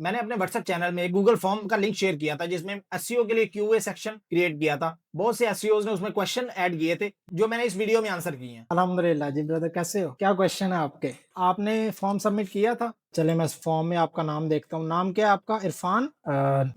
मैंने अपने WhatsApp channel में एक गूगल फॉर्म का लिंक शेयर किया था जिसमें एसईओ के लिए क्यूए सेक्शन क्रिएट किया था। बहुत से एसईओज ने उसमें क्वेश्चन ऐड किए थे जो मैंने इस वीडियो में आंसर किए हैं। अल्हम्दुलिल्लाह जी ब्रदर, कैसे हो? क्या क्वेश्चन है आपके? आपने फॉर्म सबमिट किया था? चलिए मैं इस फॉर्म में आपका नाम देखता हूँ। नाम क्या है आपका? Irfan,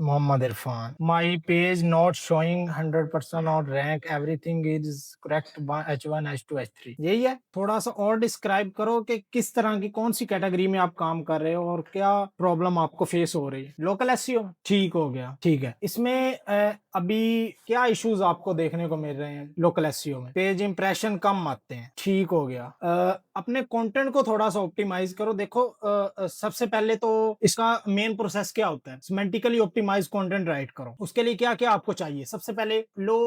Mohammad Irfan. My page not showing 100% on rank, everything is correct by H1 H2 H3। यही है। थोड़ा सा और डिस्क्राइब करो कि किस तरह की कौन सी कैटेगरी में आप काम कर रहे हो और क्या प्रॉब्लम आपको फेस हो रही है। लोकल एसईओ ठीक हो गया, ठीक है। इसमें अभी क्या इश्यूज आपको देखने को मिल रहे हैं लोकल एसईओ में? पेज इंप्रेशन कम आते हैं, ठीक हो गया। अपने कंटेंट को थोड़ा सा ऑप्टिमाइज करो। देखो सबसे पहले तो इसका मेन प्रोसेस क्या होता है? सिमेंटिकली ऑप्टिमाइज कंटेंट राइट करो। उसके लिए क्या क्या आपको चाहिए? सबसे पहले लो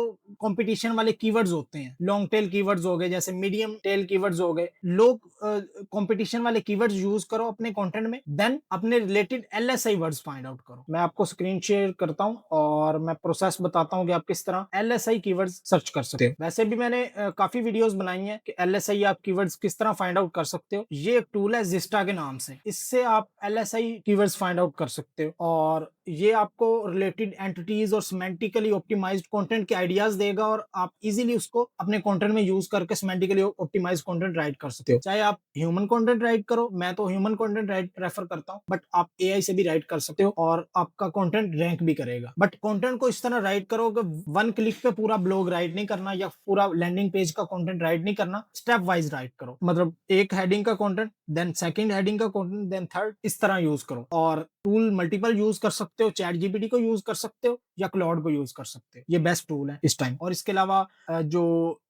कंपटीशन वाले कीवर्ड्स होते हैं, लॉन्ग टेल कीवर्ड्स हो गए, जैसे मीडियम टेल कीवर्ड्स हो गए। लो कंपटीशन वाले कीवर्ड्स यूज करो अपने कंटेंट में। देन अपने related LSI words find out करो। मैं आपको स्क्रीन शेयर करता हूं और मैं प्रोसेस बताता हूं कि आप किस तरह एलएसआई कीवर्ड्स सर्च कर सकते हो। वैसे भी मैंने काफी वीडियोस बनाई हैं कि एलएसआई आप कीवर्ड्स किस तरह फाइंड आउट कर सकते हो। ये एक टूल है जिस्टा के नाम से, इससे आप एलएसआई कीवर्ड्स फाइंड आउट कर सकते हो और ये आपको रिलेटेड एंटिटीज और सिमेंटिकली ऑप्टिमाइज्ड कंटेंट के आइडियाज देगा और आप इजीली उसको अपने कंटेंट में यूज करके सिमेंटिकली ऑप्टिमाइज्ड कंटेंट राइट कर सकते हो। चाहे आप ह्यूमन कंटेंट राइट करो, मैं तो ह्यूमन कंटेंट राइट प्रेफर करता हूं, बट आप एआई से भी राइट कर सकते हो और आपका कंटेंट रैंक भी करेगा। बट कंटेंट को इस तरह राइट करो कि वन क्लिक पे पूरा ब्लॉग राइट नहीं करना या पूरा लैंडिंग पेज का कंटेंट राइट नहीं करना, स्टेप वाइज राइट करो। मतलब एक हेडिंग का कंटेंट, देन सेकंड हेडिंग का कंटेंट, देन थर्ड, इस तरह यूज करो। और टूल मल्टीपल यूज कर सकते हो, चैट जीपीटी को यूज कर सकते हो या क्लाउड को यूज कर सकते हो। ये बेस्ट टूल है इस टाइम। और इसके अलावा जो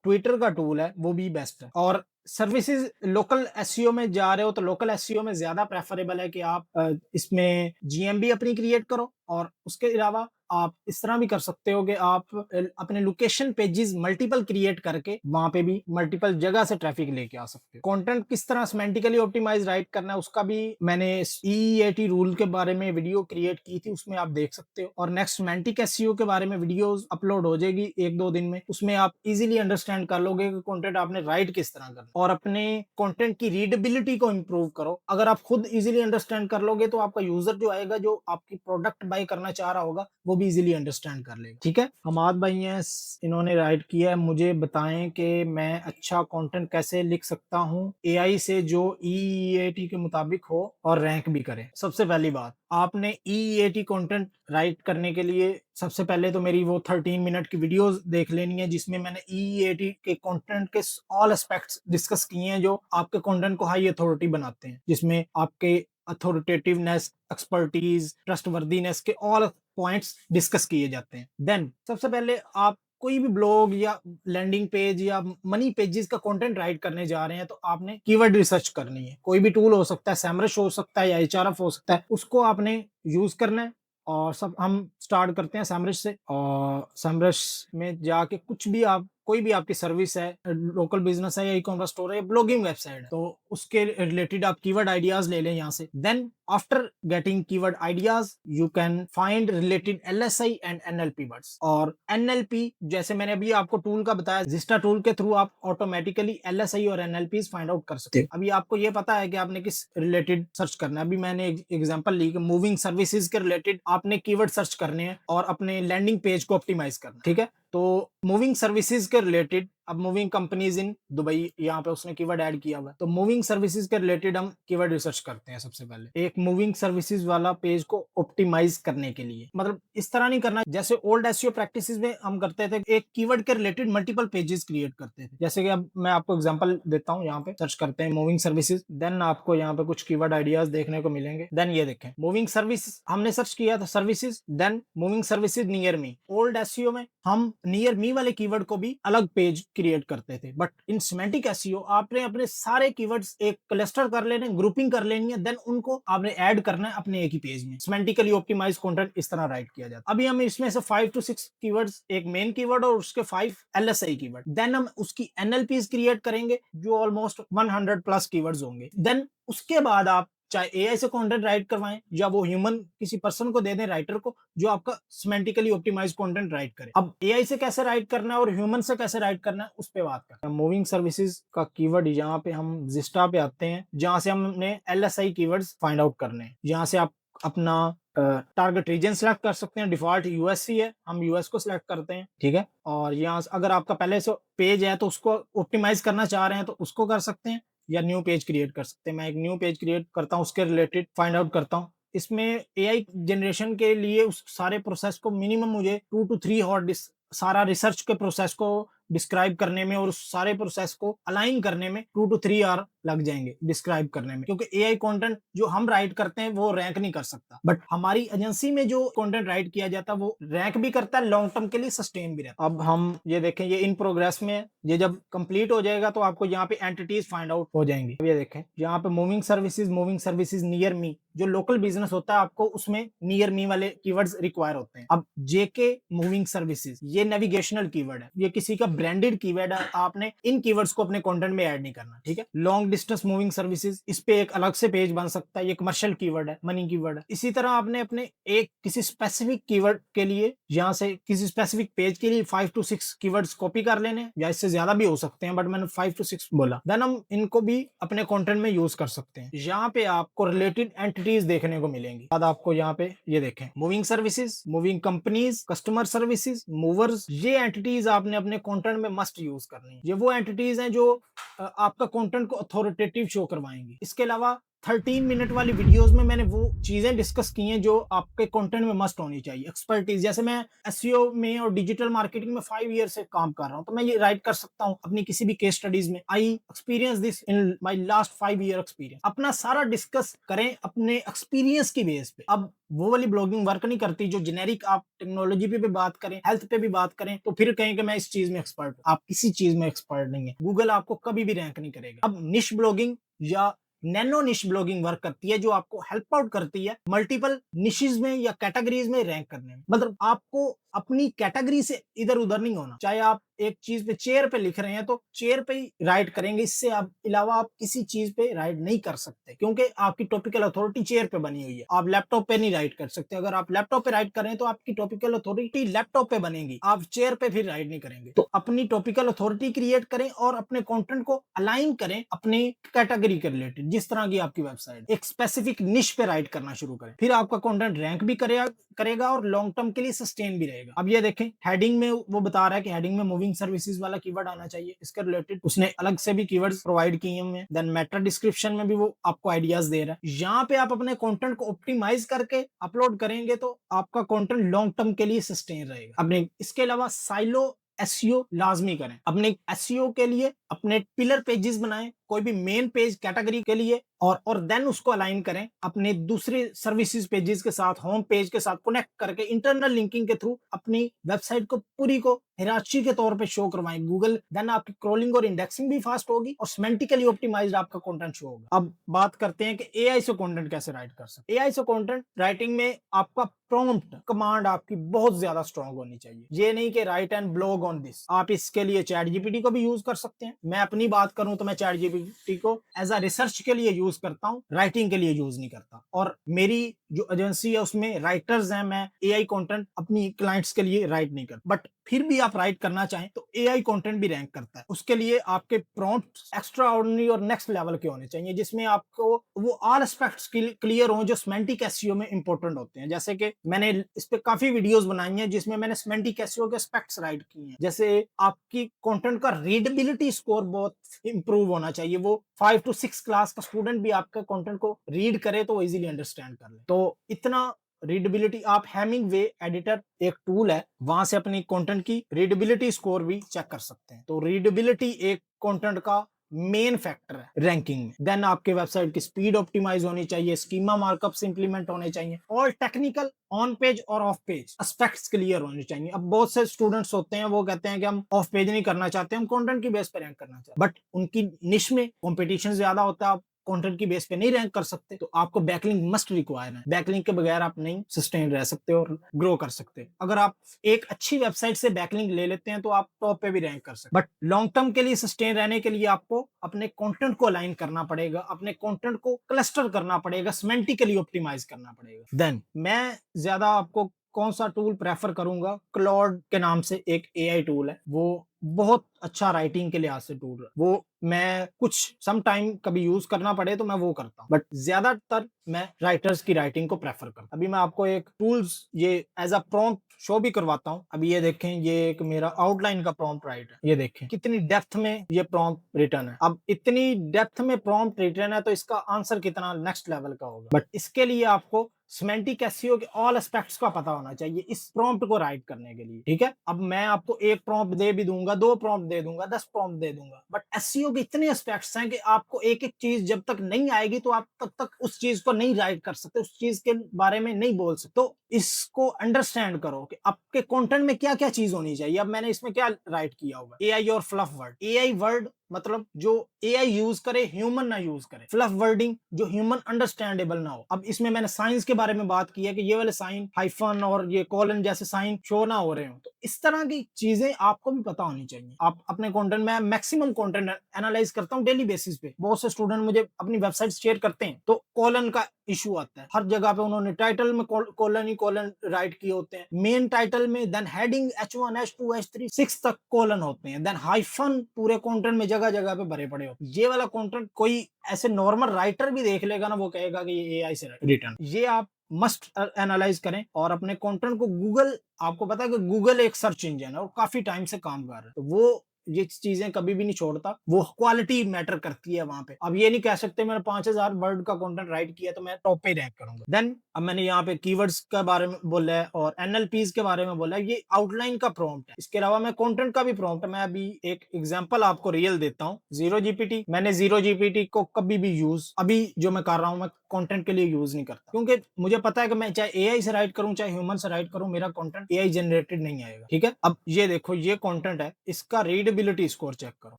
ट्विटर का टूल है वो भी बेस्ट है। और सर्विसेज लोकल एसईओ में जा रहे हो तो लोकल एसईओ में ज्यादा प्रेफरेबल है कि आप इसमें जीएमबी अपनी क्रिएट करो और उसके अलावा आप इस तरह भी कर सकते हो कि आप अपने लोकेशन पेजेस मल्टीपल क्रिएट करके वहां पे भी मल्टीपल जगह से ट्रैफिक लेके आ सकते हो। कंटेंट किस तरह सिमेंटिकली ऑप्टिमाइज राइट करना है उसका भी मैंने ईईएटी रूल के बारे में वीडियो क्रिएट की थी, उसमें आप देख सकते हो। और नेक्स्ट सिमेंटिक एसईओ के बारे में वीडियोस अपलोड हो जाएगी एक दो दिन में, उसमें आप इजीली अंडरस्टैंड कर लोगे कि कंटेंट आपने राइट किस तरह करना और अपने कंटेंट की रीडेबिलिटी को इंप्रूव करो। अगर आप खुद इजीली अंडरस्टैंड कर लोगे तो आपका यूजर जो आएगा, जो आपकी प्रोडक्ट बाय करना चाह रहा होगा, वो भी इजीली अंडरस्टैंड कर लेगा। ठीक है, हमाद भाई हैं, इन्होंने राइट किया है, मुझे बताएं कि मैं अच्छा कंटेंट कैसे लिख सकता हूं एआई से जो ईईएटी के मुताबिक हो और रैंक भी करे। सबसे पहली बात, आपने ईईएटी कंटेंट राइट करने के लिए सबसे पहले तो मेरी वो 13 मिनट की वीडियोस देख लेनी है जिसमें मैंने ईईएटी के कंटेंट के ऑल एस्पेक्ट्स डिस्कस किए हैं जो आपके कंटेंट को हाई अथॉरिटी बनाते हैं, जिसमें आपके अथॉरिटेटिवनेस, एक्सपर्टीज, ट्रस्टवर्दीनेस के ऑल पॉइंट्स डिस्कस किए जाते हैं। देन सबसे पहले आप कोई भी ब्लॉग या लैंडिंग पेज या मनी पेजेस का कंटेंट राइट करने जा रहे हैं तो आपने कीवर्ड रिसर्च करनी है। कोई भी टूल हो सकता है, सैमरश हो सकता है या एचआरएफ हो सकता है, उसको आपने यूज करना है। और सब हम स्टार्ट करते हैं सैमरश से और सैमरश में जाके कुछ भी आप, कोई भी आपकी सर्विस है, लोकल बिजनेस है या ई कॉमर्स स्टोर है या ब्लॉगिंग वेबसाइट है, तो उसके रिलेटेड आप कीवर्ड आइडियाज ले लें यहाँ से। Then after getting keyword ideas you can find related LSI and NLP words. और एनएलपी जैसे मैंने अभी आपको टूल का बताया, जिस्टा टूल के थ्रू आप ऑटोमेटिकली एलएसआई और एनएलपी फाइंड आउट कर सकते हो। अभी आपको ये पता है कि आपने किस रिलेटेड सर्च करना है। अभी मैंने एग्जांपल ली कि मूविंग सर्विसेज के रिलेटेड आपने कीवर्ड सर्च करने हैं और अपने लैंडिंग पेज को ऑप्टिमाइज करना है। ठीक है, तो मूविंग सर्विसेज के रिलेटेड, अब मूविंग कंपनीज इन दुबई, यहाँ पे उसने कीवर्ड ऐड किया हुआ है, तो मूविंग सर्विसेज के रिलेटेड हम कीवर्ड रिसर्च करते हैं। सबसे पहले एक मूविंग सर्विसेज वाला पेज को ऑप्टिमाइज करने के लिए, मतलब इस तरह नहीं करना जैसे ओल्ड एसईओ प्रैक्टिसेस में हम करते थे, एक कीवर्ड के रिलेटेड मल्टीपल पेजेस क्रिएट करते थे। जैसे कि अब मैं आपको एग्जांपल देता हूँ, यहाँ पे सर्च करते हैं मूविंग सर्विसेज, देन आपको यहाँ पे कुछ कीवर्ड आइडियाज देखने को मिलेंगे। देन ये देखें, मूविंग सर्विस हमने सर्च किया था services, then moving services near me. Old SEO में हम नियर मी वाले कीवर्ड को भी अलग पेज क्रिएट करते थे, बट इन सिमेंटिक एसईओ आपने अपने सारे कीवर्ड्स एक क्लस्टर कर लेने, ग्रुपिंग कर लेनी है, देन उनको आपने ऐड करना है अपने एक ही पेज में। सिमेंटिकली ऑप्टिमाइज कंटेंट इस तरह राइट किया जाता है। अभी हम इसमें से 5 to 6 कीवर्ड्स, एक मेन कीवर्ड और उसके 5 एलएसआई कीवर्ड, देन हम उसकी एनएलपीज क्रिएट करेंगे जो ऑलमोस्ट 100 प्लस कीवर्ड्स होंगे। देन उसके बाद आप चाहे एआई से कंटेंट राइट करवाएं या वो ह्यूमन किसी पर्सन को दे दें, राइटर को, जो आपका सिमेंटिकली ऑप्टिमाइज कंटेंट राइट करे। अब एआई से कैसे राइट करना है और ह्यूमन से कैसे राइट करना है उस पे बात करते हैं। मूविंग सर्विसेज का कीवर्ड, यहाँ पे हम जिस्टा पे आते हैं, जहां से हमने एलएसआई कीवर्ड्स फाइंड आउट करने हैं। यहाँ से आप अपना टारगेट रीजन सेलेक्ट कर सकते हैं। डिफॉल्ट यूएस ही है, हम यूएस को सिलेक्ट करते हैं, ठीक है। और यहाँ अगर आपका पहले से पेज है तो उसको ऑप्टिमाइज करना चाह रहे हैं तो उसको कर सकते हैं, या न्यू पेज क्रिएट कर सकते हैं। मैं एक न्यू पेज क्रिएट करता हूँ, उसके रिलेटेड फाइंड आउट करता हूँ। इसमें एआई जनरेशन के लिए उस सारे प्रोसेस को मिनिमम मुझे 2 to 3 और सारा रिसर्च के प्रोसेस को डिस्क्राइब करने में और उस सारे प्रोसेस को अलाइन करने में 2 to 3 आवर लग जाएंगे डिस्क्राइब करने में, क्योंकि एआई कंटेंट जो हम राइट करते हैं वो रैंक नहीं कर सकता, बट हमारी एजेंसी में जो कंटेंट राइट किया जाता है वो रैंक भी करता है, लॉन्ग टर्म के लिए सस्टेन भी रहता है। अब हम ये देखें, ये इन प्रोग्रेस में है, ये जब कंप्लीट हो जाएगा तो आपको यहाँ पे एंटिटीज फाइंड आउट हो जाएंगी। ये देखें यहाँ पे मूविंग सर्विसेज नियर मी, जो लोकल बिजनेस होता है आपको उसमें नियर मी वाले कीवर्ड्स रिक्वायर होते हैं। अब जेके मूविंग सर्विसेज ये नेविगेशनल कीवर्ड है, ये किसी का ब्रांडेड कीवर्ड है, आपने इन कीवर्ड्स को अपने कंटेंट में ऐड नहीं करना, ठीक है। लॉन्ग डिस्टेंस मूविंग सर्विसेज, इस पे एक अलग से पेज बन सकता है, ये कमर्शियल कीवर्ड है, मनी कीवर्ड है। इसी तरह आपने अपने एक किसी स्पेसिफिक कीवर्ड के लिए यहाँ से किसी स्पेसिफिक पेज के लिए 5 to 6 कीवर्ड्स कॉपी कर लेने, या इससे ज्यादा भी हो सकते हैं, बट मैंने 5 to 6 बोला। देन हम इनको भी अपने कंटेंट में यूज कर सकते हैं। यहाँ पे आपको रिलेटेड एंटिटीज देखने को मिलेंगी। बाद आपको यहाँ पे ये देखें, moving services, moving companies, customer services, movers, ये एंटिटीज आपने अपने कंटेंट में मस्ट यूज करनी है। ये वो एंटिटीज हैं जो आपका कंटेंट को अथॉरिटेटिव शो करवाएंगी। इसके अलावा 13 मिनट वाली वीडियोस में मैंने वो चीजें डिस्कस की हैं जो आपके कंटेंट में मस्ट होनी चाहिए। एक्सपर्टीज, जैसे मैं एसईओ में और डिजिटल मार्केटिंग में 5 ईयर से काम कर रहा हूं, तो मैं ये राइट कर सकता हूं अपनी किसी भी केस स्टडीज में, I experience this in my last 5 year experience. अपना सारा डिस्कस करें अपने एक्सपीरियंस की बेस पे। अब वो वाली ब्लॉगिंग वर्क नहीं करती जो जेनेरिक आप टेक्नोलॉजी पे भी बात करें, हेल्थ पे भी बात करें, तो फिर कहें कि मैं इस चीज में एक्सपर्ट हूं। आप किसी चीज में एक्सपर्ट नहीं है, गूगल आपको कभी भी रैंक नहीं करेगा। अब निश ब्लॉगिंग या नैनो निश ब्लॉगिंग वर्क करती है, जो आपको हेल्प आउट करती है मल्टीपल निशेस में या कैटेगरीज में रैंक करने में। मतलब आपको अपनी कैटेगरी से इधर उधर नहीं होना। चाहे आप एक चीज पे चेयर पे लिख रहे हैं तो चेयर पे ही राइट करेंगे, इससे आप अलावा आप किसी चीज पे राइट नहीं कर सकते, क्योंकि आपकी टॉपिकल अथॉरिटी चेयर पे बनी हुई है। आप लैपटॉप पे नहीं राइट कर सकते। अगर आप लैपटॉप पे राइट कर रहे हैं तो आपकी टॉपिकल अथॉरिटी लैपटॉप पे बनेगी, आप चेयर पे फिर राइट नहीं करेंगे। तो अपनी टॉपिकल अथॉरिटी क्रिएट करें और अपने कंटेंट को अलाइन करें अपनी कैटेगरी के रिलेटेड। जिस तरह की आपकी वेबसाइट, एक स्पेसिफिक निश पे राइट करना शुरू करें, फिर आपका कंटेंट रैंक भी करेगा और लॉन्ग टर्म के लिए सस्टेन भी रहेगा। अब ये देखें, हेडिंग में वो बता रहा है कि हेडिंग में मूविंग सर्विसेज वाला कीवर्ड आना चाहिए, इसके रिलेटेड उसने अलग से भी कीवर्ड्स प्रोवाइड किए हुए हैं। देन मेटा डिस्क्रिप्शन में भी वो आपको आइडियाज दे रहा है। यहाँ पे आप अपने कंटेंट को ऑप्टिमाइज करके अपलोड करेंगे तो आपका कंटेंट लॉन्ग टर्म के लिए सस्टेन रहेगा। अपने इसके अलावा साइलो एसईओ लाजमी करें। अपने एसईओ के लिए अपने पिलर पेजेस बनाएं, कोई भी मेन पेज कैटेगरी के लिए, और देन उसको अलाइन करें अपने दूसरे सर्विसेज पेजेस के साथ, होम पेज के साथ कनेक्ट करके इंटरनल लिंकिंग के थ्रू अपनी वेबसाइट को पूरी को हिरार्ची के तौर पे शो करवाएं गूगल। देन आपकी क्रॉलिंग और इंडेक्सिंग भी फास्ट होगी और सेमेंटिकली ऑप्टिमाइज्ड आपका कंटेंट शो होगा। अब बात करते हैं कि एआई से कंटेंट कैसे राइट कर सकते हैं। एआई से कंटेंट राइटिंग में आपका प्रॉम्प्ट कमांड आपकी बहुत ज्यादा स्ट्रांग होनी चाहिए। ये नहीं कि right and blog on this. आप इसके लिए चैट जीपीटी को भी यूज कर सकते हैं। मैं अपनी बात करूं तो मैं चैट जीपीटी को एज अ रिसर्च के लिए यूज करता हूं, राइटिंग के लिए यूज नहीं करता। और मेरी जो एजेंसी है उसमें राइटर्स हैं, मैं एआई कंटेंट अपनी क्लाइंट्स के लिए राइट नहीं करता। बट फिर भी आप राइट करना चाहें तो एआई कंटेंट भी रैंक करता है। उसके लिए आपके प्रॉम्प्ट्स एक्स्ट्रा ऑर्डिनरी और नेक्स्ट लेवल के होने चाहिए, जिसमें आपको वो ऑल एस्पेक्ट्स क्लियर हो जो सेमेंटिक एसईओ में इंपॉर्टेंट होते हैं। जैसे कि मैंने इस पे काफी वीडियोस बनाई हैं जिसमें मैंने सेमेंटिक एसईओ के एस्पेक्ट्स राइट किए हैं। जैसे आपकी कंटेंट का रीडेबिलिटी स्कोर बहुत इंप्रूव होना चाहिए। वो 5 to 6 क्लास का स्टूडेंट भी आपके कंटेंट को रीड करे तो इजीली अंडरस्टैंड कर ले। तो इतना रीडेबिलिटी, आप हेमिंगवे एडिटर एक टूल है, वहां से अपनी कंटेंट की रीडेबिलिटी स्कोर भी चेक कर सकते हैं। तो रीडेबिलिटी एक कंटेंट का मेन फैक्टर है रैंकिंग में। देन आपके वेबसाइट की स्पीड ऑप्टिमाइज होनी चाहिए, स्कीमा मार्कअप्स इंप्लीमेंट होने चाहिए, ऑल टेक्निकल ऑन पेज और ऑफ पेज एस्पेक्ट्स क्लियर होने चाहिए। अब बहुत से स्टूडेंट्स होते हैं वो कहते हैं कि हम ऑफ पेज नहीं करना चाहते, हम कंटेंट की बेस पे रैंक करना चाहते हैं, बट उनकी निश में कंपटीशन ज्यादा होता है, आप कंटेंट की बेस पे नहीं रैंक कर सकते, तो आपको बैकलिंक मस्ट रिक्वायर है। बैकलिंक के बगैर आप नहीं सस्टेन रह सकते और ग्रो कर सकते। अगर आप एक अच्छी वेबसाइट से बैकलिंक ले लेते हैं तो आप टॉप पे भी रैंक कर सकते, बट लॉन्ग टर्म के लिए सस्टेन रहने के लिए आपको अपने कंटेंट को अलाइन करना पड़ेगा, अपने कंटेंट को क्लस्टर करना पड़ेगा, सेमेंटिकली ऑप्टिमाइज करना पड़ेगा। देन मैं ज्यादा आपको कौन सा टूल प्रेफर करूंगा, क्लॉड के नाम से एक एआई टूल है, वो बहुत अच्छा राइटिंग के लिहाज से टूल है। वो मैं कुछ सम टाइम कभी यूज करना पड़े तो मैं वो करता हूँ, बट ज्यादातर मैं राइटर्स की राइटिंग को प्रेफर करता हूँ। अभी मैं आपको एक टूल्स ये एज अ प्रॉम्प्ट शो भी करवाता हूँ। अभी ये देखें, ये एक मेरा आउटलाइन का प्रॉम्प्ट राइट है। ये देखें कितनी डेप्थ में ये प्रॉम्प्ट रिटर्न है। अब इतनी डेप्थ में प्रॉम्प्ट रिटर्न है तो इसका आंसर कितना नेक्स्ट लेवल का होगा। बट इसके लिए आपको सिमेंटिक एसईओ के ऑल एस्पेक्ट्स का पता होना चाहिए इस प्रॉम्प्ट को राइट करने के लिए। ठीक है, अब मैं आपको एक प्रॉम्प्ट दे भी दूंगा, 2 प्रॉम्प्ट दे दूंगा, 10 प्रॉम्प्ट दे दूंगा, बट एसईओ के इतने एस्पेक्ट्स हैं कि आपको एक एक चीज जब तक नहीं आएगी तो आप तब तक उस चीज को नहीं राइट कर सकते, उस चीज के बारे में नहीं बोल सकते। तो इसको अंडरस्टैंड करो कि आपके कंटेंट में क्या क्या चीज होनी चाहिए। अब मैंने इसमें क्या राइट किया होगा, एआई और फ्लफ वर्ड। एआई वर्ड मतलब जो एआई यूज करे, ह्यूमन ना यूज करे। फ्लफ वर्डिंग जो ह्यूमन अंडरस्टैंडेबल ना हो। अब इसमें मैंने साइंस के बारे में बात की है कि ये वाले साइन, हाइफन और ये कॉलन जैसे साइन शो ना हो रहे हो। तो इस तरह की चीजें आपको भी पता होनी चाहिए। आप अपने कंटेंट में, मैक्सिमम कंटेंट एनालाइज करता हूं डेली बेसिस पे। बहुत से स्टूडेंट मुझे अपनी वेबसाइट शेयर करते हैं तो कॉलन का इशू आता है। हर जगह पे उन्होंने टाइटल में कॉलन ही कॉलन राइट किए होते हैं, मेन टाइटल में, then heading H1 H2 H3 6 तक कॉलन होते हैं, देन हाइफन पूरे कंटेंट में जगह जगह पे भरे पड़े होते हैं। ये वाला कंटेंट कोई ऐसे नॉर्मल राइटर भी देख लेगा ना, वो कहेगा कि ये एआई से रिटर्न। ये आप मस्ट एनालाइज करें और अपने कंटेंट को गूगल, आपको पता है कि गूगल एक सर्च इंजन है और काफी टाइम से काम कर रहा है, तो वो ये चीजें कभी भी नहीं छोड़ता। वो क्वालिटी मैटर करती है वहां पे। अब ये नहीं कह सकते मैंने 5000 वर्ड का कंटेंट राइट किया तो मैं टॉप पे रैंक करूंगा। देन अब मैंने यहाँ पे कीवर्ड्स के बारे में बोला है और एनएलपीज के बारे में बोला है। ये आउटलाइन का प्रॉम्प्ट है। इसके अलावा मैं कंटेंट का भी प्रॉम्प्ट है। मैं अभी एक एग्जांपल आपको रियल देता हूँ। जीरो जीपीटी, मैंने जीरो जीपीटी को कभी भी यूज, अभी जो मैं कर रहा हूँ, मैं कंटेंट के लिए यूज नहीं करता, क्योंकि मुझे पता है कि मैं चाहे एआई से राइट करूं चाहे ह्यूमन से राइट करूं, मेरा कंटेंट एआई जनरेटेड नहीं आएगा। ठीक है, अब ये देखो, ये कंटेंट है, इसका रीडेबिलिटी स्कोर चेक करो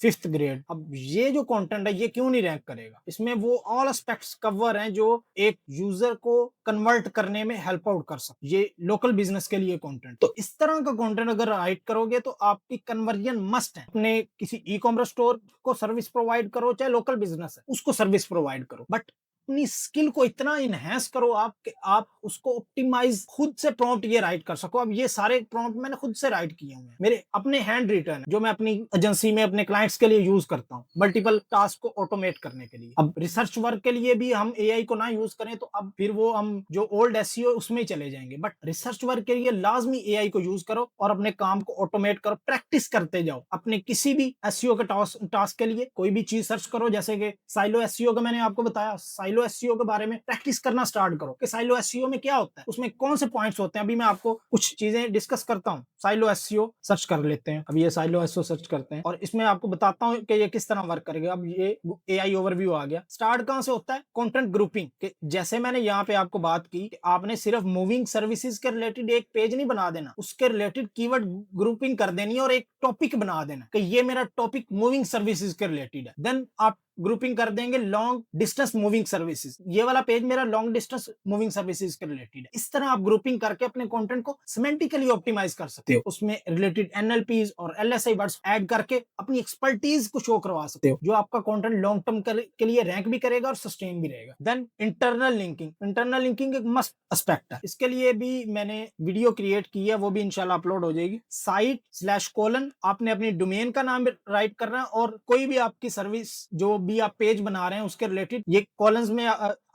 5th ग्रेड। अब ये जो कंटेंट है ये क्यों नहीं रैंक करेगा? इसमें वो ऑल एस्पेक्ट्स कवर हैं जो एक यूजर को कन्वर्ट करने में हेल्प आउट कर सकते। ये लोकल बिजनेस के लिए कंटेंट, तो इस तरह का कंटेंट अगर राइट करोगे तो आपकी कन्वर्जन मस्ट है। अपने किसी ई कॉमर्स स्टोर को सर्विस प्रोवाइड करो, चाहे लोकल बिजनेस है उसको सर्विस प्रोवाइड करो, बट अपनी स्किल को इतना इनहेंस करो आप उसको ऑप्टिमाइज खुद से प्रॉम्प्ट ये राइट कर सको। अब ये सारे प्रॉम्प्ट मैंने खुद से राइट किए हुए हैं, मेरे अपने हैंड रिटन जो मैं अपनी एजेंसी में अपने क्लाइंट्स के लिए यूज करता हूँ मल्टीपल टास्क को ऑटोमेट करने के लिए। अब रिसर्च वर्क के लिए भी हम एआई को ना यूज करें तो अब फिर वो हम जो ओल्ड एसईओ उसमें चले जाएंगे, बट रिसर्च वर्क के लिए लाजमी एआई को यूज करो और अपने काम को ऑटोमेट करो, प्रैक्टिस करते जाओ। अपने किसी भी एसईओ के टास्क के लिए कोई भी चीज सर्च करो, जैसे कि साइलो एसईओ का मैंने आपको बताया, साइलो एसईओ के बारे में प्रैक्टिस करना स्टार्ट करो कि साइलो एसईओ में क्या होता है, उसमें कौन से पॉइंट्स होते हैं। अभी मैं आपको कुछ चीजें डिस्कस करता हूं। साइलो एसईओ सर्च कर लेते हैं। अब ये साइलो एसईओ सर्च करते हैं और इसमें आपको बताता हूं कि ये किस तरह वर्क करेगा। अब ये एआई ओवरव्यू आ गया। स्टार्ट कहां से होता है? कंटेंट ग्रुपिंग के, जैसे मैंने यहाँ पे आपको बात की कि आपने सिर्फ मूविंग सर्विसेज के रिलेटेड एक पेज नहीं बना देना, उसके रिलेटेड कीवर्ड ग्रुपिंग कर देनी है और एक टॉपिक बना देना कि ये मेरा टॉपिक मूविंग सर्विसेज के रिलेटेड है। देन आप ग्रुपिंग कर देंगे लॉन्ग डिस्टेंस मूविंग सर्विसेज, ये वाला पेज मेरा लॉन्ग डिस्टेंस मूविंग सर्विसेज के रिलेटेड है। इस तरह आप ग्रुपिंग करके अपने कंटेंट को सिमेंटिकली ऑप्टिमाइज कर सकते हो। उसमें रिलेटेड एनएलपीज और एलएसआई वर्ड्स ऐड करके अपनी एक्सपर्टीज को शो करवा सकते हो, जो आपका कंटेंट लॉन्ग टर्म के लिए रैंक भी करेगा और सस्टेन भी रहेगा। Then internal linking, internal linking एक मस्ट एस्पेक्ट है। इसके लिए भी मैंने वीडियो क्रिएट की है, वो भी इंशाल्लाह अपलोड हो जाएगी। साइट/कोलन, आपने अपनी डोमेन का नाम राइट करना है और कोई भी आपकी सर्विस जो भी आप पेज बना रहे हैं उसके रिलेटेड ये कॉलम्स में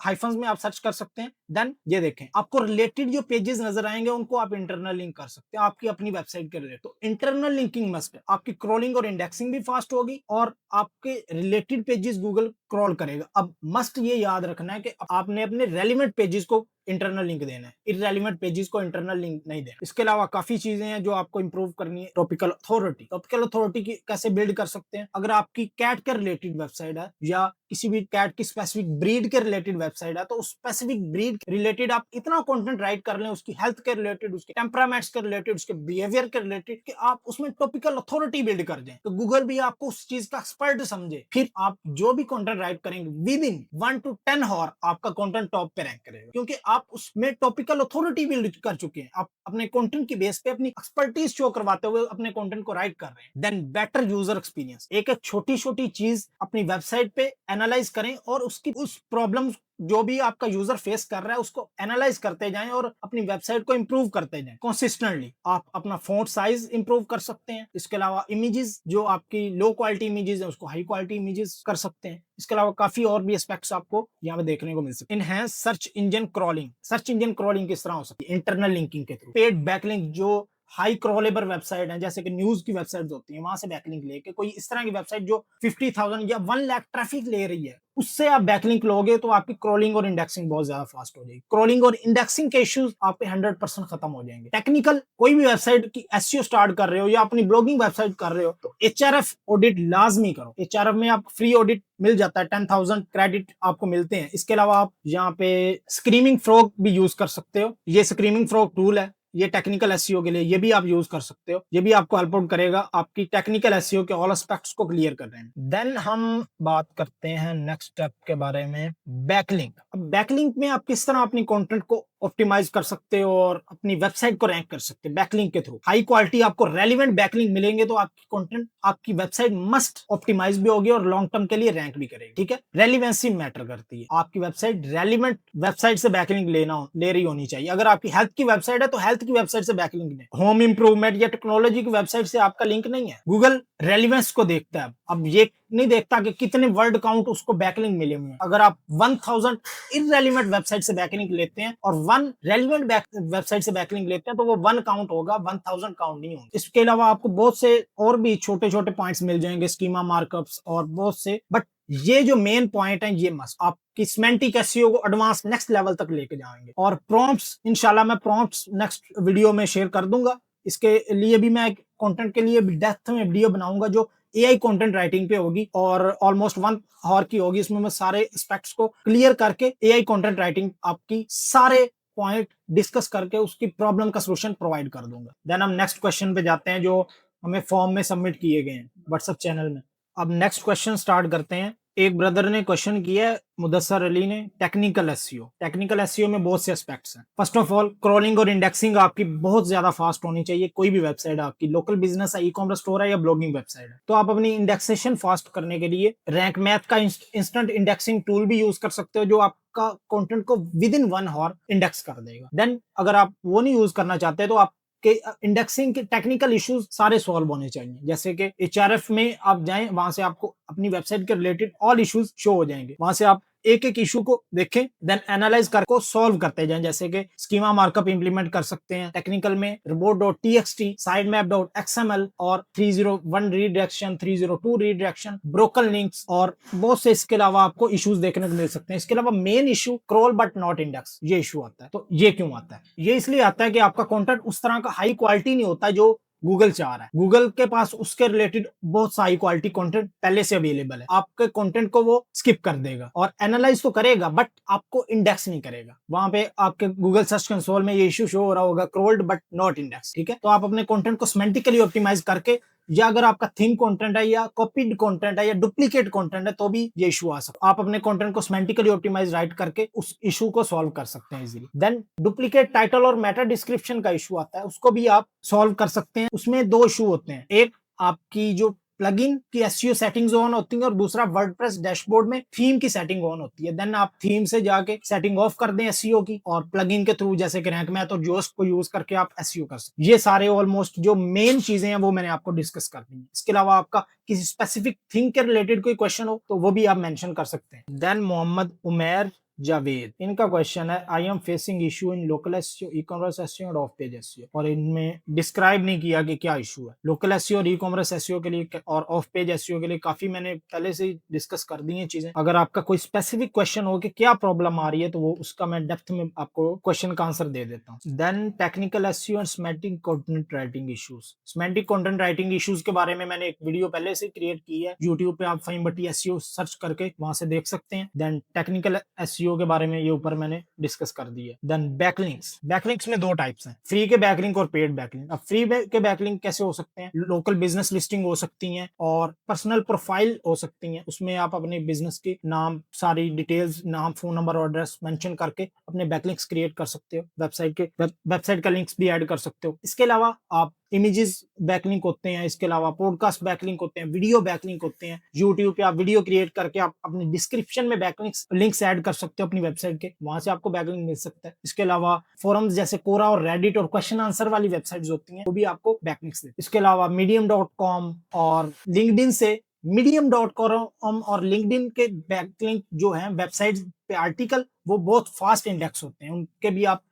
हाइफन्स में आप सर्च कर सकते हैं। देन ये देखें, आपको रिलेटेड जो पेजेस नजर आएंगे उनको आप इंटरनल लिंक कर सकते हैं आपकी अपनी वेबसाइट के रिलेटेड। तो इंटरनल लिंकिंग मस्ट है। आपकी क्रॉलिंग और इंडेक्सिंग भी फास्ट होगी और आपके रिलेटेड पेजेस गूगल क्रॉल करेगा। अब मस्ट ये याद रखना है कि आपने अपने रेलिवेंट पेजेस को इंटरनल लिंक देना है, इररेलेवेंट पेजेस को इंटरनल लिंक नहीं देना। इसके अलावा काफी चीजें हैं जो आपको इंप्रूव करनी है। टॉपिकल अथॉरिटी की कैसे बिल्ड कर सकते हैं? अगर आपकी कैट के रिलेटेड वेबसाइट है या किसी भी कैट की स्पेसिफिक ब्रीड के रिलेटेड वेबसाइट है, तो उस स्पेसिफिक ब्रीड रिलेटेड आप इतना कंटेंट राइट कर लें, उसकी हेल्थ के रिलेटेड, उसके टेम्परामेंट्स के रिलेटेड, उसके बिहेवियर के रिलेटेड, कि आप उसमें टॉपिकल अथॉरिटी बिल्ड कर दें तो गूगल भी आपको उस चीज का एक्सपर्ट समझे। फिर आप जो भी कंटेंट राइट करेंगे विद इन 1 to 10 आवर आपका कंटेंट टॉप पे रैंक करेगा, क्योंकि आप उसमें टॉपिकल अथॉरिटी बिल्ड कर चुके हैं। आप अपने कंटेंट की बेस पे अपनी एक्सपर्टीज शो करवाते हुए अपने कंटेंट को राइट कर रहे हैं। देन बेटर यूजर एक्सपीरियंस, एक एक छोटी छोटी चीज अपनी वेबसाइट पे एनालाइज करें और उसकी उस प्रॉब्लम जो भी आपका यूजर फेस कर रहा है उसको एनालाइज करते जाएं और अपनी वेबसाइट को इंप्रूव करते जाएं कंसिस्टेंटली। आप अपना फॉन्ट साइज इंप्रूव कर सकते हैं। इसके अलावा इमेजेस, जो आपकी लो क्वालिटी इमेजेस है उसको हाई क्वालिटी इमेजेस कर सकते हैं। इसके अलावा काफी और भी एस्पेक्ट्स आपको यहाँ पे देखने को मिल सकते हैं। Enhance search engine crawling. Search engine crawling किस तरह हो सकती है? इंटरनल लिंकिंग के थ्रू। पेड बैकलिंक, जो हाई क्रॉलेबल वेबसाइट है जैसे कि न्यूज की वेबसाइट होती है, वहां से बैकलिंक लेके कोई इस तरह की वेबसाइट जो 50,000 या 1 लाख ट्रैफिक ले रही है, उससे आप बैकलिंक लोगे तो आपकी क्रॉलिंग और इंडेक्सिंग बहुत ज्यादा फास्ट हो जाएगी। क्रॉलिंग और इंडेक्सिंग के इश्यूज आपके 100% खत्म हो जाएंगे। टेक्निकल कोई भी वेबसाइट की एसईओ स्टार्ट कर रहे हो या अपनी ब्लॉगिंग वेबसाइट कर रहे हो तो एचआरएफ ऑडिट लाजमी करो। एचआरएफ में आप फ्री ऑडिट मिल जाता है, 10,000 क्रेडिट आपको मिलते हैं। इसके अलावा आप यहाँ पे स्क्रीमिंग फ्रॉग भी यूज कर सकते हो। ये स्क्रीमिंग फ्रॉग टूल है, ये टेक्निकल एसईओ के लिए, ये भी आप यूज कर सकते हो। ये भी आपको हेल्प आउट करेगा आपकी टेक्निकल एसईओ के ऑल एस्पेक्ट्स को क्लियर करने में। देन हम बात करते हैं नेक्स्ट स्टेप के बारे में, बैकलिंक। अब बैकलिंक में आप किस तरह अपनी कंटेंट को ऑप्टिमाइज कर सकते हो और अपनी वेबसाइट को रैंक कर सकते हो बैकलिंक के थ्रू। हाई क्वालिटी आपको रेलिवेंट बैकलिंक मिलेंगे तो आपकी कंटेंट, आपकी वेबसाइट मस्ट ऑप्टिमाइज भी होगी और लॉन्ग टर्म के लिए रैंक भी करेगी। ठीक है, रेलिवेंसी मैटर करती है। आपकी वेबसाइट रेलिवेंट वेबसाइट से बैकलिंक ले रही होनी चाहिए। अगर आपकी हेल्थ की वेबसाइट है तो हेल्थ की वेबसाइट से बैकलिंक नहीं, होम इंप्रूवमेंट या टेक्नोलॉजी की वेबसाइट से आपका लिंक नहीं है। गूगल रेलिवेंस को देखता है, अब ये नहीं देखता कि कितने वर्ड काउंट उसको बैकलिंक मिले हुए हैं। अगर आप 1000 इररेलेवेंट वेबसाइट से बैकलिंक लेते हैं और 1 रेलिवेंट वेबसाइट से बैकलिंक लेते हैं तो वो 1 काउंट होगा, 1000 काउंट नहीं होगा। इसके अलावा आपको बहुत से और भी छोटे छोटे पॉइंट्स मिल जाएंगे, स्कीमा मार्कअप्स और बहुत से, बट ये जो मेन पॉइंट है ये मस्ट आपकी सिमेंटिक एसईओ को एडवांस नेक्स्ट लेवल तक लेके जाएंगे। और प्रॉम्प्ट्स, इंशाल्लाह मैं प्रॉम्प्ट्स नेक्स्ट वीडियो में शेयर कर दूंगा। इसके लिए भी मैं कंटेंट के लिए भी डेप्थ में वीडियो बनाऊंगा जो एआई कंटेंट राइटिंग पे होगी और ऑलमोस्ट 1 आवर की होगी। इसमें मैं सारे एस्पेक्ट्स को क्लियर करके एआई कंटेंट राइटिंग आपकी सारे पॉइंट डिस्कस करके उसकी प्रॉब्लम का सॉल्यूशन प्रोवाइड कर दूंगा। देन हम नेक्स्ट क्वेश्चन पे जाते हैं जो हमें फॉर्म में सबमिट किए गए हैं व्हाट्सएप चैनल में। अब नेक्स्ट क्वेश्चन स्टार्ट करते हैं। एक ब्रदर ने क्वेश्चन किया है, मुदस्सर अली ने, टेक्निकल एसईओ। टेक्निकल एसईओ में बहुत से एस्पेक्ट्स हैं। फर्स्ट ऑफ ऑल, क्रॉलिंग और इंडेक्सिंग आपकी बहुत ज्यादा फास्ट होनी चाहिए। कोई भी वेबसाइट आपकी लोकल बिजनेस है, ई कॉमर्स स्टोर है या ब्लॉगिंग वेबसाइट है, तो आप अपनी इंडेक्सेशन फास्ट करने के लिए रैंक मैथ का इंस्टेंट इंडेक्सिंग टूल भी यूज कर सकते हो जो आपका कंटेंट को विद इन 1 आवर इंडेक्स कर देगा। देन अगर आप वो नहीं यूज करना चाहते तो आप के इंडेक्सिंग के टेक्निकल इश्यूज सारे सॉल्व होने चाहिए। जैसे कि एचआरएफ में आप जाएं, वहां से आपको अपनी वेबसाइट के रिलेटेड ऑल इश्यूज शो हो जाएंगे। वहां से आप एक एक इशू को देखें, देन एनालाइज करके सॉल्व करते जाएं। जैसे कि स्कीमा मार्कअप इंप्लीमेंट कर सकते हैं टेक्निकल में, report.txt, sitemap.xml और 301 रीडायरेक्शन, 302 रीडायरेक्शन, ब्रोकन लिंक्स और बहुत से। इसके अलावा आपको इश्यूज देखने को मिल सकते हैं। इसके अलावा main issue crawl but not index, ये इशू आता है। तो ये क्यों आता है? ये इसलिए आता है कि आपका कंटेंट उस तरह का हाई क्वालिटी नहीं होता जो गूगल चाह रहा है। गूगल के पास उसके रिलेटेड बहुत सा हाई क्वालिटी कंटेंट पहले से अवेलेबल है। आपके कंटेंट को वो स्किप कर देगा और एनालाइज तो करेगा बट आपको इंडेक्स नहीं करेगा। वहां पे आपके गूगल सर्च कंसोल में ये इशू शो हो रहा होगा, क्रोल्ड बट नॉट इंडेक्स। ठीक है, तो आप अपने कंटेंट को सिमेंटिकली ऑप्टिमाइज करके, या अगर आपका थीम कंटेंट है या कॉपीड कंटेंट है या डुप्लीकेट कंटेंट है तो भी ये इशू आ सकता है। आप अपने कंटेंट को सिमेंटिकली ऑप्टिमाइज राइट करके उस इशू को सॉल्व कर सकते हैं इजीली। देन डुप्लीकेट टाइटल और मेटा डिस्क्रिप्शन का इशू आता है, उसको भी आप सॉल्व कर सकते हैं। उसमें 2 इशू होते हैं, एक आपकी जो प्लगइन की एसईओ सेटिंग्स ऑन होती है और दूसरा वर्डप्रेस डैशबोर्ड में थीम की सेटिंग ऑन होती है। देन आप थीम से जाके सेटिंग ऑफ कर दें एसईओ की और प्लगइन के थ्रू जैसे कि रैंक मैथ और जोस्ट को यूज करके आप एसईओ कर सकते हैं। ये सारे ऑलमोस्ट जो मेन चीजें हैं वो मैंने आपको डिस्कस कर दी है। इसके अलावा आपका किसी स्पेसिफिक थिंग के रिलेटेड कोई क्वेश्चन हो तो वो भी आप मेंशन कर सकते हैं। देन मोहम्मद उमैर जावेद, इनका क्वेश्चन है, I am facing issue in local SEO, e commerce SEO और ऑफ पेज एसईओ। और इनमें डिस्क्राइब नहीं किया कि क्या इशू है। लोकल एसईओ और ई कॉमर्स एसईओ के लिए और ऑफ पेज एसईओ के लिए काफी मैंने पहले से डिस्कस कर दी है चीजें। अगर आपका कोई स्पेसिफिक क्वेश्चन हो कि क्या प्रॉब्लम आ रही है तो वो उसका मैं डेप्थ में आपको क्वेश्चन का आंसर दे देता हूँ। Then technical SEO and semantic content writing issues. Semantic content writing issues के बारे में मैंने एक वीडियो पहले से क्रिएट की है, यूट्यूब पे आप फहीम भट्टी एसईओ सर्च करके वहां से देख सकते हैं। देन टेक्निकल एसईओ के बारे में ये ऊपर मैंने डिस्कस कर दी है। Then backlinks. बैकलिंक्स में 2 टाइप्स हैं, फ्री के बैकलिंक और पेड बैकलिंक। अब फ्री के बैकलिंक कैसे हो सकते हैं? लोकल बिजनेस लिस्टिंग हो सकती हैं और पर्सनल प्रोफाइल हो सकती हैं। उसमें आप अपने बिजनेस के नाम, सारी डिटेल्स, नाम, फोन नंबर और एड्रेस मेंशन करके अपने बैकलिंक्स क्रिएट कर सकते हो। वेबसाइट का लिंक्स भी ऐड कर सकते हो। इसके अलावा आप इमेजेस बैकलिंक होते हैं, इसके अलावा पॉडकास्ट बैकलिंक होते हैं, वीडियो बैकलिंक होते हैं। यूट्यूब पे आप वीडियो क्रिएट करके आप अपनी डिस्क्रिप्शन में बैकलिंक्स लिंक्स ऐड कर सकते हो अपनी वेबसाइट के, वहां से आपको बैकलिंक मिल सकता है। इसके अलावा फोरम्स जैसे कोरा और रेडिट और क्वेश्चन आंसर वाली वेबसाइट्स होती हैं, वो भी आपको बैकलिंक्स देती है। इसके अलावा medium.com और लिंक्डइन से medium.com और लिंक्डइन के बैकलिंक जो है वेबसाइट पे आर्टिकल, वो बहुत फास्ट इंडेक्स होते हैं, उनके भी आप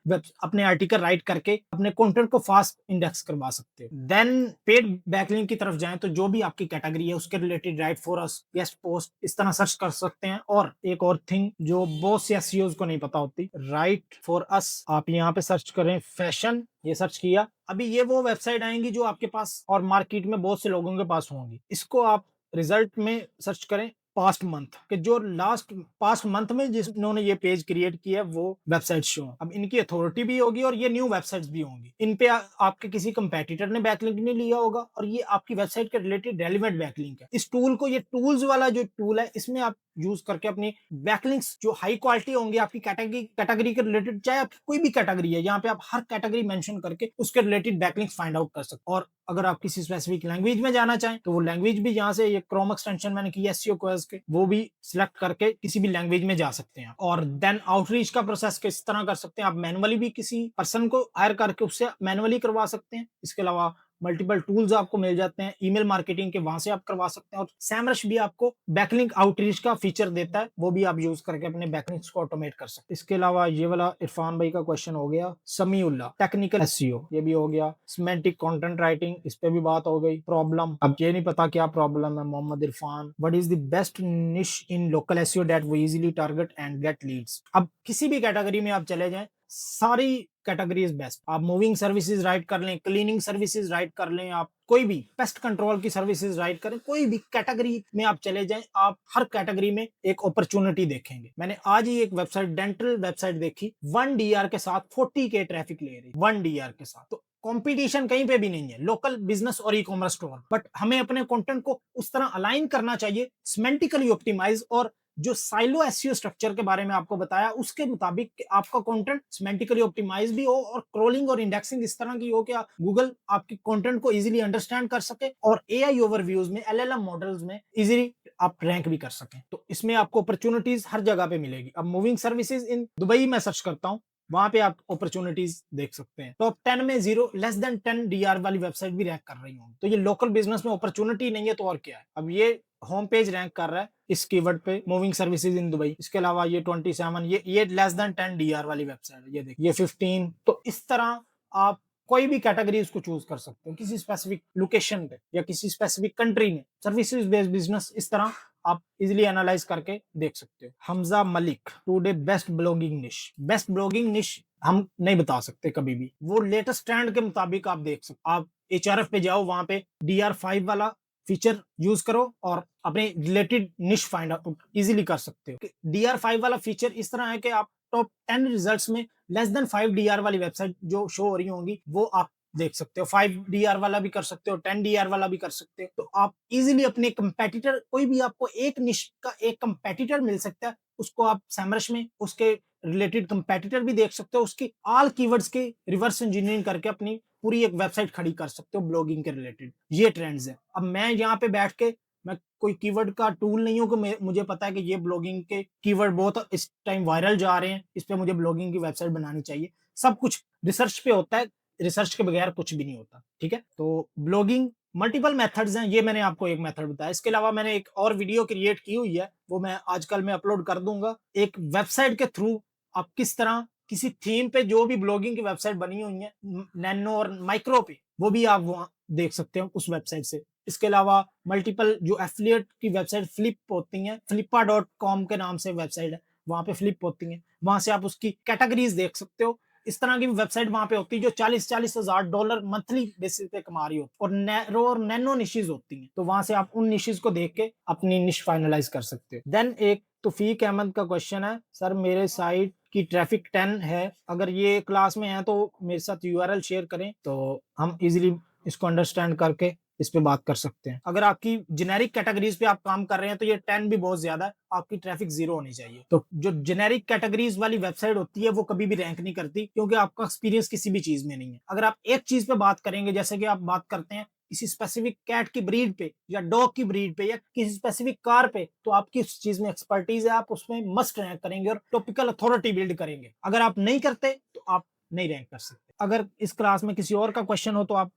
अपने आर्टिकल राइट करके अपने कंटेंट को फास्ट इंडेक्स करवा सकते हो। देन पेड बैकलिंक की तरफ जाएं तो जो भी आपकी कैटेगरी है उसके related right for us, guest post, इस तरह सर्च कर सकते हैं। और एक और थिंग जो बहुत सी एसईओज को नहीं पता होती, राइट फॉर अस, आप यहाँ पे सर्च करें फैशन, ये सर्च किया, अभी ये वो वेबसाइट आएंगी जो आपके पास और मार्केट में बहुत से लोगों के पास होंगी। इसको आप रिजल्ट में सर्च करें पास्ट मंथ के, जो लास्ट पास्ट मंथ में जिन्होंने ये पेज क्रिएट किया है वो वेबसाइट शो। अब इनकी अथॉरिटी भी होगी और ये न्यू वेबसाइट्स भी होंगी। इन पे आपके किसी कंपेटिटर ने बैकलिंक नहीं लिया होगा और ये आपकी वेबसाइट के रिलेटेड रेलिवेंट बैकलिंक है। इस टूल को, ये टूल्स वाला जो टूल है, इसमें आप यूज करके अपनी बैकलिंक्स जो हाई क्वालिटी होंगे आपकी कैटेगरी के रिलेटेड, चाहे आपकी कोई भी कैटेगरी है, यहाँ पे आप हर कैटेगरी मेंशन करके उसके रिलेटेड बैकलिंक्स फाइंड आउट कर सकते। और अगर आप किसी स्पेसिफिक लैंग्वेज में जाना चाहें तो वो लैंग्वेज भी यहाँ से, ये क्रोम एक्सटेंशन मैंने की एसईओ क्वेज के, वो भी सिलेक्ट करके किसी भी लैंग्वेज में जा सकते हैं। और देन आउटरीच का प्रोसेस किस तरह कर सकते हैं, आप मैनुअली भी किसी पर्सन को हायर करके उससे मैनुअली करवा सकते हैं। इसके अलावा मल्टीपल टूल्स आपको मिल जाते हैं ईमेल मार्केटिंग के, वहां से आप करवा सकते हैं। और सैमरश भी आपको बैकलिंक आउटरीच का फीचर देता है, वो भी आप यूज करके अपने बैकलिंक्स को ऑटोमेट कर सकते हैं। इसके अलावा ये वाला इरफान भाई का क्वेश्चन हो गया, समीउल्ला टेक्निकल एसईओ, ये भी हो गया। सिमेंटिक कंटेंट राइटिंग, इस पे भी बात हो गई। प्रॉब्लम, अब ये नहीं पता क्या प्रॉब्लम है। Mohammad Irfan, what is the best niche in local SEO that we easily target and get leads. अब किसी भी कैटेगरी में आप चले जाएं, सारी कैटेगरी इज बेस्ट। आप मूविंग सर्विसेज राइट कर लें, क्लीनिंग सर्विसेज राइट कर लें, आप कोई भी पेस्ट कंट्रोल की सर्विसेज राइट करें, कोई भी कैटेगरी में आप चले जाएं, आप हर कैटेगरी में एक अपॉर्चुनिटी देखेंगे। मैंने आज ही एक वेबसाइट, डेंटल वेबसाइट देखी, 1 डीआर के साथ 40K ट्रैफिक ले रही, 1 डीआर के साथ। तो कंपटीशन कहीं पे भी नहीं है, लोकल बिजनेस और ई कॉमर्स स्टोर। बट हमें अपने कंटेंट को उस तरह अलाइन करना चाहिए, सिमेंटिकली ऑप्टिमाइज, और जो साइलो एसईओ स्ट्रक्चर के बारे में आपको बताया उसके मुताबिक आपका कंटेंट सिमेंटिकली ऑप्टिमाइज भी हो और क्रोलिंग और इंडेक्सिंग इस तरह की हो कि गूगल आपके कंटेंट को इजीली अंडरस्टैंड कर सके और एआई ओवरव्यूज में, एलएलएम मॉडल्स में इजीली आप रैंक भी कर सकें। तो इसमें आपको अपॉर्चुनिटीज हर जगह पे मिलेगी। अब मूविंग सर्विसेज इन दुबई में सर्च करता हूं, वहां पे आप अपॉर्चुनिटीज देख सकते हैं। टॉप 10 में 0 लेस देन 10 डीआर वाली वेबसाइट भी रैंक कर रही होंगी। तो ये लोकल बिजनेस में अपॉर्चुनिटी नहीं है तो और क्या है। अब ये होम पेज रैंक कर रहा है इस कीवर्ड पे, मूविंग सर्विसेज इन दुबई। इसके अलावा ये 27, ये लेस देन 10 डीआर वाली वेबसाइट है, ये देखिए, ये 15। तो इस तरह आप कोई भी कैटेगरी उसको चूज कर सकते हो किसी स्पेसिफिक लोकेशन पे या किसी स्पेसिफिक कंट्री में। सर्विसेज बेस्ड बिजनेस इस तरह आप इजिली एनालाइज करके देख सकते हो। Hamza Malik, today best blogging निश। बेस्ट ब्लॉगिंग निश हम नहीं बता सकते कभी भी, वो लेटेस्ट ट्रेंड के मुताबिक आप देख सकते। आप एचआरएफ पे जाओ, वहां पे DR5 वाला फीचर यूज करो और अपने रिलेटेड निश फाइंड आउट इजीली कर सकते हो। DR5 वाला फीचर इस तरह है कि आप टॉप 10 रिजल्ट्स में लेस देन 5 डीआर वाली वेबसाइट जो शो हो रही होंगी वो आप देख सकते हो। 5 डीआर वाला भी कर सकते हो, 10 डीआर वाला भी कर सकते हो। तो आप इजीली अपने कंपेटिटर, कोई भी आपको एक निश का एक कंपेटिटर मिल सकता है, उसको आप सैमरश में उसके रिलेटेड कंपेटिटर भी देख सकते हो, उसकी ऑल कीवर्ड्स की रिवर्स इंजीनियरिंग करके अपनी पूरी एक वेबसाइट खड़ी कर सकते हो ब्लॉगिंग के रिलेटेड। ये ट्रेंड्स है। अब मैं यहाँ पे बैठ के, मैं कोई कीवर्ड का टूल नहीं हूँ कि मुझे पता है कि ये ब्लॉगिंग के कीवर्ड बहुत इस टाइम वायरल जा रहे हैं, इस पे मुझे ब्लॉगिंग की वेबसाइट बनानी चाहिए। सब कुछ रिसर्च पे होता है, रिसर्च के बगैर कुछ भी नहीं होता। ठीक है, तो ब्लॉगिंग मल्टीपल मेथड्स हैं, ये मैंने आपको एक मेथड बताया। इसके अलावा मैंने एक और वीडियो क्रिएट की हुई है, वो मैं आजकल में अपलोड कर दूंगा। एक वेबसाइट के थ्रू आप किस तरह किसी थीम पे जो भी ब्लॉगिंग की वेबसाइट बनी हुई है, नैनो और माइक्रो पे, वो भी आप वहां देख सकते हो उस वेबसाइट से। इसके अलावा मल्टीपल जो एफिलिएट की वेबसाइट फ्लिप होती हैं, flippa.com के नाम से वेबसाइट है, वहां पे फ्लिप होती हैं, वहां से आप उसकी कैटेगरीज देख सकते हो। इस तरह की वेबसाइट वहां पे होती है जो 40-40 हजार डॉलर मंथली बेसिस पे कमा रही होती है, और नैरो और नैनो निशेज होती हैं। तो वहां से आप उन निशेज को देख के अपनी निश फाइनलाइज कर सकते हो। देन एक तौफीक अहमद का क्वेश्चन है, सर मेरे साइट की ट्रैफिक 10 है, अगर ये क्लास में है तो मेरे साथ URL शेयर करें तो हम इजीली इसको अंडरस्टैंड करके इस पे बात कर सकते हैं। अगर आपकी जेनेरिक कैटेगरीज पे आप काम कर रहे हैं तो ये 10 भी बहुत ज्यादा है, आपकी ट्रैफिक 0 होनी चाहिए। तो जो जेनेरिक कैटेगरीज वाली वेबसाइट होती है वो कभी भी रैंक नहीं करती, क्योंकि आपका एक्सपीरियंस किसी भी चीज में नहीं है। अगर आप एक चीज पे बात करेंगे, जैसे कि आप बात करते हैं किसी स्पेसिफिक कैट की ब्रीड पे या डॉग की ब्रीड पे या किसी स्पेसिफिक कार पे, तो आपकी उस चीज में एक्सपर्टीज है, आप उसमें मस्ट रैंक करेंगे और टॉपिकल अथॉरिटी बिल्ड करेंगे। अगर आप नहीं करते तो आप नहीं रैंक कर सकते। अगर इस क्लास में किसी और का क्वेश्चन हो तो आप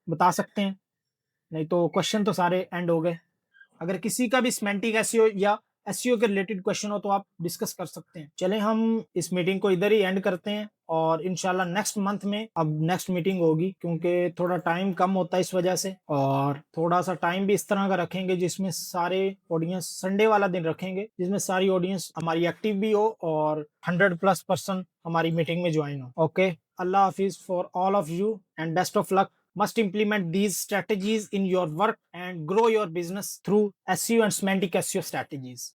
बता सकते हैं, नहीं तो क्वेश्चन तो सारे एंड हो गए। अगर किसी का भी सिमेंटिक एसईओ या एसईओ के रिलेटेड क्वेश्चन हो तो आप डिस्कस कर सकते हैं। चलें हम इस मीटिंग को इधर ही एंड करते हैं और इंशाल्लाह नेक्स्ट मंथ में अब नेक्स्ट मीटिंग होगी, क्योंकि थोड़ा टाइम कम होता है इस वजह से, और थोड़ा सा टाइम भी इस तरह का रखेंगे जिसमें सारे ऑडियंस, संडे वाला दिन रखेंगे जिसमें सारी ऑडियंस हमारी एक्टिव भी हो और 100+ पर्सन हमारी मीटिंग में ज्वाइन हो। Okay, Allah Hafiz for all of you and best of luck. Must implement these strategies in your work and grow your business through SEO and semantic SEO strategies.